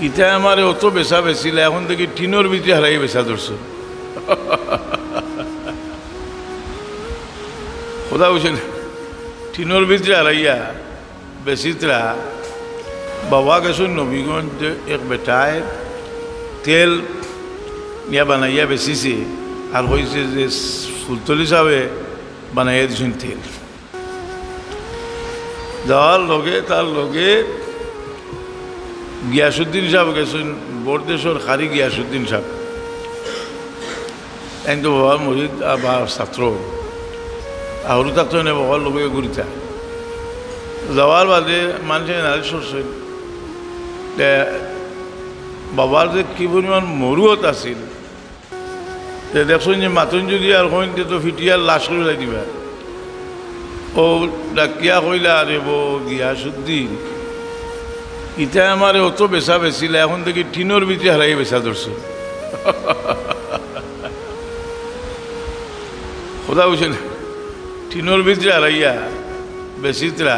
ইটা আমার অত বেচা বেচিলে এখন দেখি টিনোর ভিতরে হারাই বেচা ধরছো। খোদা বুঝছেন, টিনোর ভিতরে হারাইয়া বেচিতরা বাবা গেছো নবীগঞ্জ এক বেটায় তেল নিয়া বানাইয়া বেচিছে আর হয়েছে যে ফুলতলি সাহেবে বানাইয়া দিছেন তেল। যাওয়ার লগে তার লগে গিয়াসুদ্দিন সাহেব গেছেন, বরদেশর খারি গিয়াসুদ্দিন সাহেব একদম বাবার মরিদ বা ছাত্র আহরু থাকতো না, বাবার লগে ঘুরিতা যাওয়ার বাদে মানুষের নালিশ করছেন বাবার যে কি পরিমাণ মরুয়ত আছিল, দেখছেন যে মাতন যদি আর হইন তো ফিটিয়ার লাশ করে লাই দিবা। ও ডাকিয়া কইলা, আরে বো গিয়াসুদ্দিন ইটা আমার অত বেচা বেচিলে এখন দেখি টিনোর ভিতরে হারাই বেচা ধরছো। খোদা বুঝছেন, টিনোর ভিতরে হারাইয়া বেচিতরা